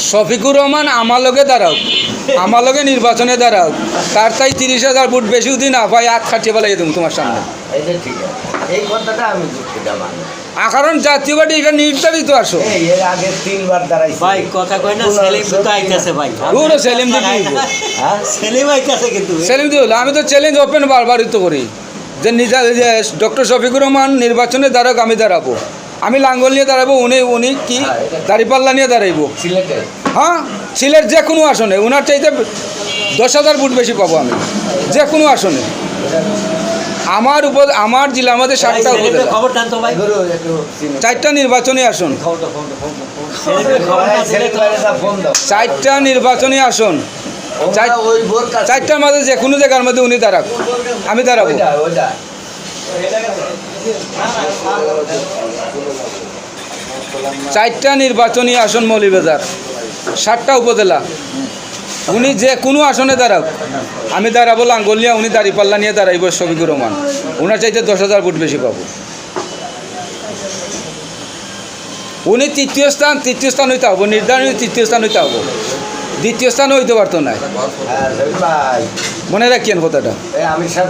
শফিকুর রহমান আমার লগে দাঁড়াও, আমার লগে নির্বাচনে দাঁড়াও, তার তাই 30,000 ভোট বেশি দিন না ভাই আখ খাটিয়ে বেলাই তুমি তোমার সামনে। এটা ঠিক আছে, এই কথাটা আমি যুক্তিটা মানি। কারণ জাতীয় পার্টি এটা নির্ধারিত আসো এর আগে 3 বার দাঁড়াইছে ভাই কথা কই না, সেলিম তো আইতাছে ভাই। পুরো সেলিম দিদি হ্যাঁ সেলিম আইতাছে কিন্তু সেলিম দিদি আমি তো চ্যালেঞ্জ ওপেন বারবারই তো করি যে ডক্টর শফিকুর রহমান নির্বাচনে দাঁড়াক, আমি দাঁড়াবো, আমি লাঙ্গল নিয়ে দাঁড়াবো, উনি কি দাঁড়িপাল্লা নিয়ে দাঁড়াইবো। সিলেটে হ্যাঁ সিলেট যে কোনো আসনে ওনার চাইতে 10,000 ভোট বেশি পাবো আমি যে কোনো আসনে। আমার জেলা আমাদের 7টা উপজেলা, খবর টান তো ভাই, এগুলো একটু 4টা নির্বাচনী আসন, সেলিমের খবর না দিলে তো ফোন দাও 4টা নির্বাচনী আসন, ওই বোর কাছে 4টার মাঝে যে কোনো জায়গার মধ্যে উনি দাঁড়াক, আমি দাঁড়াবো। ওইটা 4টা নির্বাচনী আসন মৌলভীবাজার, 7টা উপজেলা, উনি যে কোনো আসনে দাঁড়াক, আমি দাঁড়াবো লাঙ্গল নিয়ে, উনি দাঁড়িপাল্লা নিয়ে দাঁড়াইব শফিকুর রহমান, ওনার চাইতে 10,000 ভোট বেশি পাবো। উনি তৃতীয় স্থান হইতে হবো, নির্ধারণী 3য় স্থান হইতে হবো, 2য় স্থান হইতে পারতো না, হ্যাঁ ভাই মনে রাখিয়েন কথাটা। আমি সব